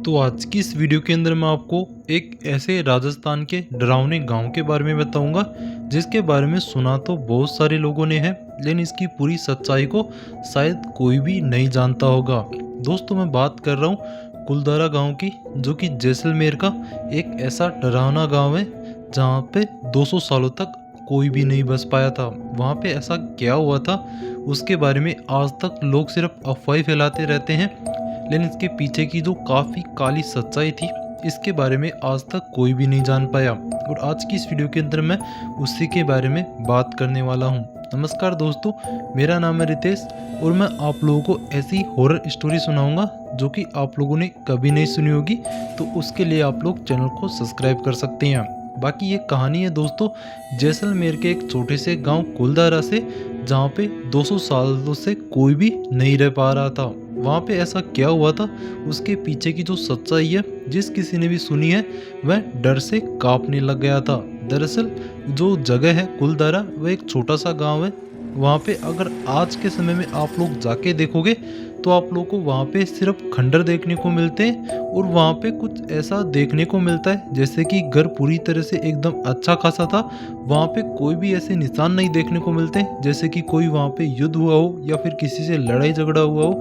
तो आज की इस वीडियो के अंदर मैं आपको एक ऐसे राजस्थान के डरावने गांव के बारे में बताऊंगा जिसके बारे में सुना तो बहुत सारे लोगों ने है, लेकिन इसकी पूरी सच्चाई को शायद कोई भी नहीं जानता होगा। दोस्तों, मैं बात कर रहा हूँ कुलधारा गांव की, जो कि जैसलमेर का एक ऐसा डरावना गांव है जहाँ पे 200 सालों तक कोई भी नहीं बस पाया था। वहाँ पे ऐसा क्या हुआ था उसके बारे में आज तक लोग सिर्फ अफवाह फैलाते रहते हैं, लेकिन इसके पीछे की जो काफ़ी काली सच्चाई थी इसके बारे में आज तक कोई भी नहीं जान पाया। और आज की इस वीडियो के अंदर मैं उसी के बारे में बात करने वाला हूँ। नमस्कार दोस्तों, मेरा नाम है रितेश और मैं आप लोगों को ऐसी हॉरर स्टोरी सुनाऊंगा जो कि आप लोगों ने कभी नहीं सुनी होगी। तो उसके लिए आप लोग चैनल को सब्सक्राइब कर सकते हैं। बाकी ये कहानी है दोस्तों जैसलमेर के एक छोटे से गांव कुलधारा से, जहाँ पे 200 सालों से कोई भी नहीं रह पा रहा था। वहाँ पे ऐसा क्या हुआ था उसके पीछे की जो सच्चाई है जिस किसी ने भी सुनी है वह डर से कांपने लग गया था। दरअसल जो जगह है कुलधारा वह एक छोटा सा गांव है। वहाँ पे अगर आज के समय में आप लोग जाके देखोगे तो आप लोगों को वहाँ पे सिर्फ खंडर देखने को मिलते हैं और वहाँ पे कुछ ऐसा देखने को मिलता है जैसे कि घर पूरी तरह से एकदम अच्छा खासा था। वहाँ पे कोई भी ऐसे निशान नहीं देखने को मिलते जैसे कि कोई वहाँ पे युद्ध हुआ हो या फिर किसी से लड़ाई झगड़ा हुआ हो।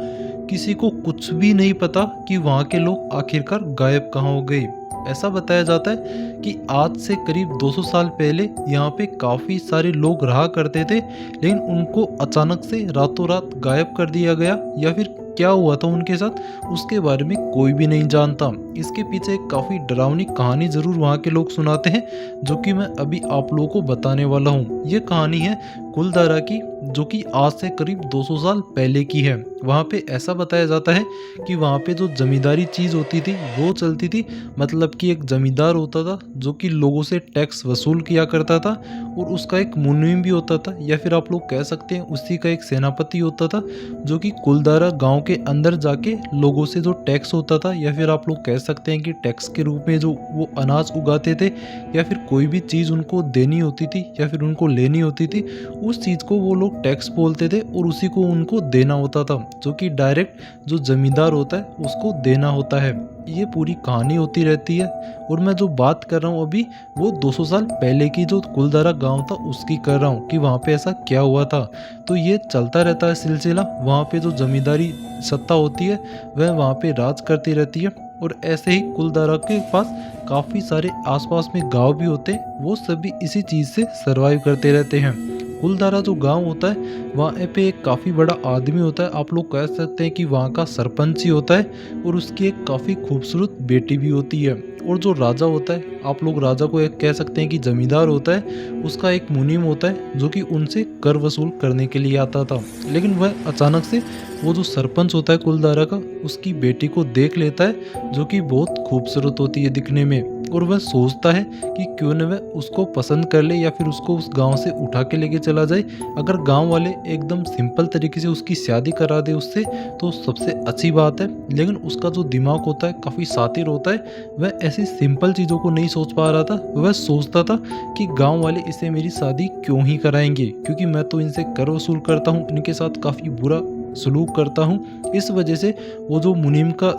किसी को कुछ भी नहीं पता कि वहाँ के लोग आखिरकार गायब कहाँ हो गए। ऐसा बताया जाता है कि आज से करीब 200 साल पहले यहाँ पे काफ़ी सारे लोग रहा करते थे, लेकिन उनको अचानक से रातों रात गायब कर दिया गया या फिर क्या हुआ था उनके साथ उसके बारे में कोई भी नहीं जानता। इसके पीछे एक काफ़ी डरावनी कहानी ज़रूर वहाँ के लोग सुनाते हैं जो कि मैं अभी आप लोगों को बताने वाला हूँ। ये कहानी है कुलधारा की जो कि आज से करीब 200 साल पहले की है। वहाँ पे ऐसा बताया जाता है कि वहाँ पे जो जमींदारी चीज़ होती थी वो चलती थी। मतलब कि एक जमींदार होता था जो कि लोगों से टैक्स वसूल किया करता था और उसका एक मुनीम भी होता था, या फिर आप लोग कह सकते हैं उसी का एक सेनापति होता था जो कि कुलधारा गांव के अंदर जाके लोगों से जो टैक्स होता था, या फिर आप लोग कह सकते हैं कि टैक्स के रूप में जो वो अनाज उगाते थे या फिर कोई भी चीज़ उनको देनी होती थी या फिर उनको लेनी होती थी, उस चीज़ को वो लोग टैक्स बोलते थे और उसी को उनको देना होता था, जो कि डायरेक्ट जो जमींदार होता है उसको देना होता है। ये पूरी कहानी होती रहती है और मैं जो बात कर रहा हूँ अभी वो 200 साल पहले की जो कुलधारा गांव था उसकी कर रहा हूँ कि वहाँ पे ऐसा क्या हुआ था। तो ये चलता रहता है सिलसिला। वहाँ पे जो जमींदारी सत्ता होती है वह वहाँ पे राज करती रहती है और ऐसे ही कुलधारा के पास काफ़ी सारे आसपास में गांव भी होते हैं, वो सभी इसी चीज़ से सरवाइव करते रहते हैं। कुलधारा जो गांव होता है वहाँ पे एक काफ़ी बड़ा आदमी होता है, आप लोग कह सकते हैं कि वहाँ का सरपंच ही होता है और उसकी एक काफ़ी खूबसूरत बेटी भी होती है। और जो राजा होता है, आप लोग राजा को एक कह सकते हैं कि जमींदार होता है, उसका एक मुनीम होता है जो कि उनसे कर वसूल करने के लिए आता था। लेकिन वह अचानक से वो जो सरपंच होता है कुलधारा का उसकी बेटी को देख लेता है जो कि बहुत खूबसूरत होती है दिखने में, और वह सोचता है कि क्यों न वह उसको पसंद कर ले या फिर उसको उस गांव से उठा के लेके चला जाए। अगर गांव वाले एकदम सिंपल तरीके से उसकी शादी करा दे उससे तो सबसे अच्छी बात है। लेकिन उसका जो दिमाग होता है काफ़ी शातिर होता है, वह ऐसी सिंपल चीज़ों को नहीं सोच पा रहा था। वह सोचता था कि गाँव वाले इसे मेरी शादी क्यों ही कराएंगे, क्योंकि मैं तो इनसे कर वसूल करता हूँ, इनके साथ काफ़ी बुरा सलूक करता हूँ। इस वजह से वो जो मुनीम का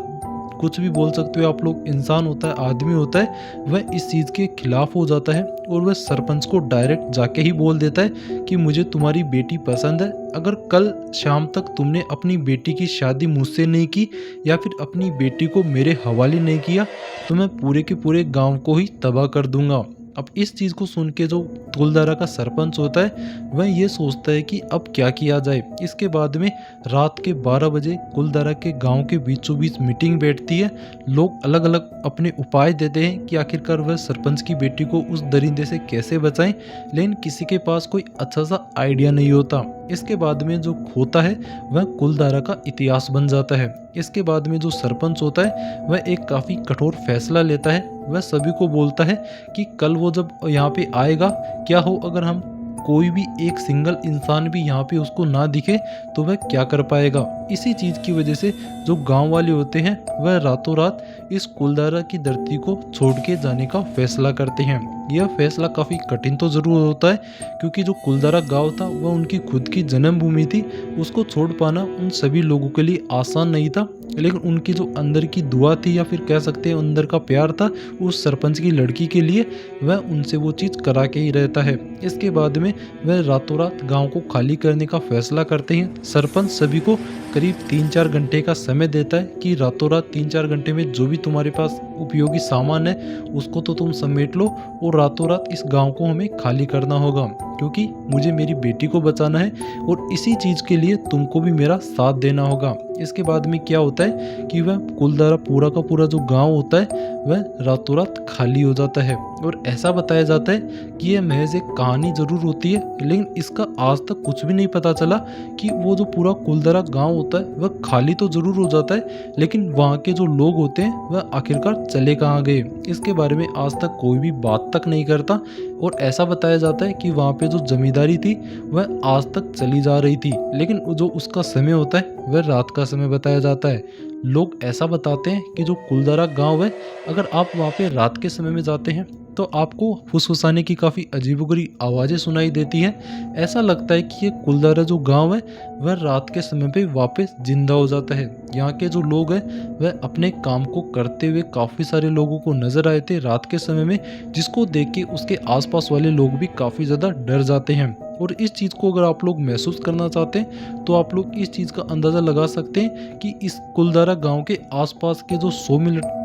कुछ भी बोल सकते हो आप लोग, इंसान होता है, आदमी होता है, वह इस चीज़ के खिलाफ हो जाता है और वह सरपंच को डायरेक्ट जाके ही बोल देता है कि मुझे तुम्हारी बेटी पसंद है। अगर कल शाम तक तुमने अपनी बेटी की शादी मुझसे नहीं की या फिर अपनी बेटी को मेरे हवाले नहीं किया तो मैं पूरे के पूरे गांव को ही तबाह कर दूंगा। अब इस चीज़ को सुन के जो कुलधारा का सरपंच होता है वह ये सोचता है कि अब क्या किया जाए। इसके बाद में रात के 12 बजे कुलधारा के गांव के बीचों बीच मीटिंग बैठती है। लोग अलग अलग अपने उपाय देते हैं कि आखिरकार वह सरपंच की बेटी को उस दरिंदे से कैसे बचाएं, लेकिन किसी के पास कोई अच्छा सा आइडिया नहीं होता। इसके बाद में जो होता है वह कुलधारा का इतिहास बन जाता है। इसके बाद में जो सरपंच होता है वह एक काफ़ी कठोर फैसला लेता है। वह सभी को बोलता है कि कल वो जब यहाँ पे आएगा, क्या हो अगर हम कोई भी एक सिंगल इंसान भी यहाँ पे उसको ना दिखे तो वह क्या कर पाएगा। इसी चीज़ की वजह से जो गांव वाले होते हैं वह रातों रात इस कुलधारा की धरती को छोड़ के जाने का फैसला करते हैं। यह फैसला काफ़ी कठिन तो ज़रूर होता है, क्योंकि जो कुलदारा गाँव था वह उनकी खुद की जन्मभूमि थी। उसको छोड़ पाना उन सभी लोगों के लिए आसान नहीं था, लेकिन उनकी जो अंदर की दुआ थी या फिर कह सकते हैं अंदर का प्यार था उस सरपंच की लड़की के लिए, वह उनसे वो चीज़ करा के ही रहता है। इसके बाद में वह रातों रात गाँव को खाली करने का फैसला करते हैं। सरपंच सभी को करीब 3-4 घंटे का समय देता है कि रातों रात 3-4 घंटे में जो भी तुम्हारे पास उपयोगी सामान है उसको तो तुम समेट लो, और रातों रात इस गांव को हमें खाली करना होगा, क्योंकि मुझे मेरी बेटी को बचाना है और इसी चीज़ के लिए तुमको भी मेरा साथ देना होगा। इसके बाद में क्या होता है कि वह कुलदारा पूरा का पूरा जो गांव होता है वह रातों रात खाली हो जाता है। और ऐसा बताया जाता है कि यह महज एक कहानी ज़रूर होती है, लेकिन इसका आज तक कुछ भी नहीं पता चला कि वो जो पूरा कुलदारा गांव होता है वह खाली तो ज़रूर हो जाता है, लेकिन वहाँ के जो लोग होते हैं वह आखिरकार चले कहाँ गए, इसके बारे में आज तक कोई भी बात तक नहीं करता। और ऐसा बताया जाता है कि वहाँ पे जो जमींदारी थी वह आज तक चली जा रही थी, लेकिन जो उसका समय होता है वह रात का समय बताया जाता है। लोग ऐसा बताते हैं कि जो कुलदारा गांव है, अगर आप वहाँ पे रात के समय में जाते हैं तो आपको फुसफुसाने की काफ़ी अजीबोगरीब आवाज़ें सुनाई देती हैं। ऐसा लगता है कि ये कुलदारा जो गांव है वह रात के समय पे वापस जिंदा हो जाता है। यहाँ के जो लोग हैं वह अपने काम को करते हुए काफ़ी सारे लोगों को नज़र आए थे रात के समय में, जिसको देख के उसके आसपास वाले लोग भी काफ़ी ज़्यादा डर जाते हैं। और इस चीज़ को अगर आप लोग महसूस करना चाहते हैं तो आप लोग इस चीज़ का अंदाज़ा लगा सकते हैं कि इस कुलदारा गांव के आसपास के जो 100 मिनट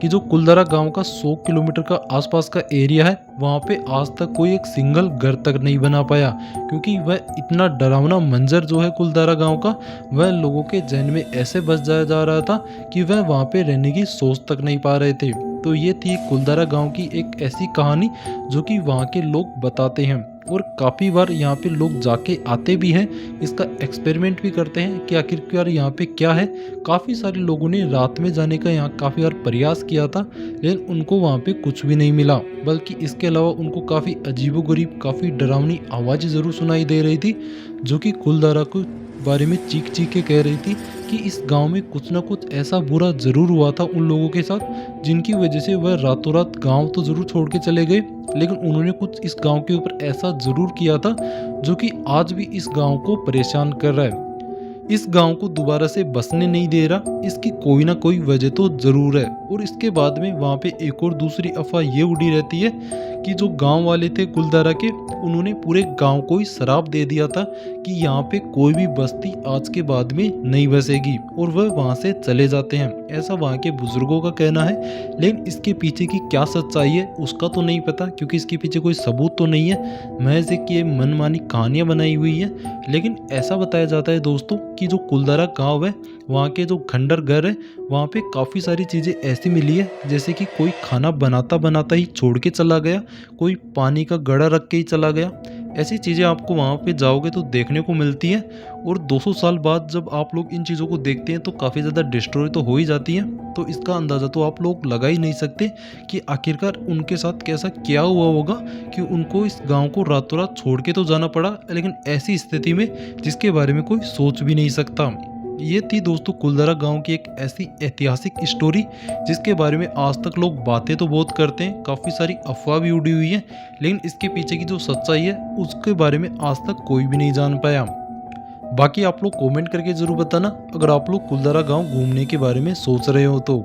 कि जो कुलदारा गांव का 100 किलोमीटर का आसपास का एरिया है वहाँ पे आज तक कोई एक सिंगल घर तक नहीं बना पाया, क्योंकि वह इतना डरावना मंजर जो है कुलदारा गांव का वह लोगों के जहन में ऐसे बस जाया जा रहा था कि वह वहाँ पे रहने की सोच तक नहीं पा रहे थे। तो ये थी कुलदारा गांव की एक ऐसी कहानी जो कि वहाँ के लोग बताते हैं, और काफ़ी बार यहाँ पे लोग जाके आते भी हैं, इसका एक्सपेरिमेंट भी करते हैं कि आखिरकार यहाँ पे क्या है। काफ़ी सारे लोगों ने रात में जाने का यहाँ काफ़ी बार प्रयास किया था, लेकिन उनको वहाँ पे कुछ भी नहीं मिला, बल्कि इसके अलावा उनको काफ़ी अजीबोगरीब काफ़ी डरावनी आवाज़ें ज़रूर सुनाई दे रही थी, जो कि कुलदारा को बारे में चीख चीख के कह रही थी कि इस गांव में कुछ ना कुछ ऐसा बुरा ज़रूर हुआ था उन लोगों के साथ, जिनकी वजह से वह रातों रात गांव तो ज़रूर छोड़ के चले गए, लेकिन उन्होंने कुछ इस गांव के ऊपर ऐसा ज़रूर किया था जो कि आज भी इस गांव को परेशान कर रहा है। इस गांव को दोबारा से बसने नहीं दे रहा, इसकी कोई ना कोई वजह तो ज़रूर है। और इसके बाद में वहाँ पे एक और दूसरी अफवाह ये उड़ी रहती है कि जो गांव वाले थे कुलदारा के, उन्होंने पूरे गांव को ही श्राप दे दिया था कि यहाँ पे कोई भी बस्ती आज के बाद में नहीं बसेगी, और वह वहाँ से चले जाते हैं, ऐसा वहाँ के बुजुर्गों का कहना है। लेकिन इसके पीछे की क्या सच्चाई है उसका तो नहीं पता, क्योंकि इसके पीछे कोई सबूत तो नहीं है, महज एक ये मनमानी कहानियाँ बनाई हुई है। लेकिन ऐसा बताया जाता है दोस्तों कि जो कुलदारा गांव है वहाँ के जो खंडर घर है वहाँ पे काफ़ी सारी चीज़ें ऐसी मिली है, जैसे कि कोई खाना बनाता बनाता ही छोड़ के चला गया, कोई पानी का घड़ा रख के ही चला गया। ऐसी चीज़ें आपको वहाँ पे जाओगे तो देखने को मिलती हैं, और 200 साल बाद जब आप लोग इन चीज़ों को देखते हैं तो काफ़ी ज़्यादा डिस्ट्रॉय तो हो ही जाती हैं। तो इसका अंदाज़ा तो आप लोग लगा ही नहीं सकते कि आखिरकार उनके साथ कैसा क्या हुआ होगा कि उनको इस गांव को रातों रात छोड़ के तो जाना पड़ा, लेकिन ऐसी स्थिति में जिसके बारे में कोई सोच भी नहीं सकता। ये थी दोस्तों कुलदारा गांव की एक ऐसी ऐतिहासिक स्टोरी जिसके बारे में आज तक लोग बातें तो बहुत करते हैं, काफ़ी सारी अफवाह भी उड़ी हुई है, लेकिन इसके पीछे की जो सच्चाई है उसके बारे में आज तक कोई भी नहीं जान पाया। बाकी आप लोग कमेंट करके ज़रूर बताना अगर आप लोग कुलदारा गांव घूमने के बारे में सोच रहे हो तो।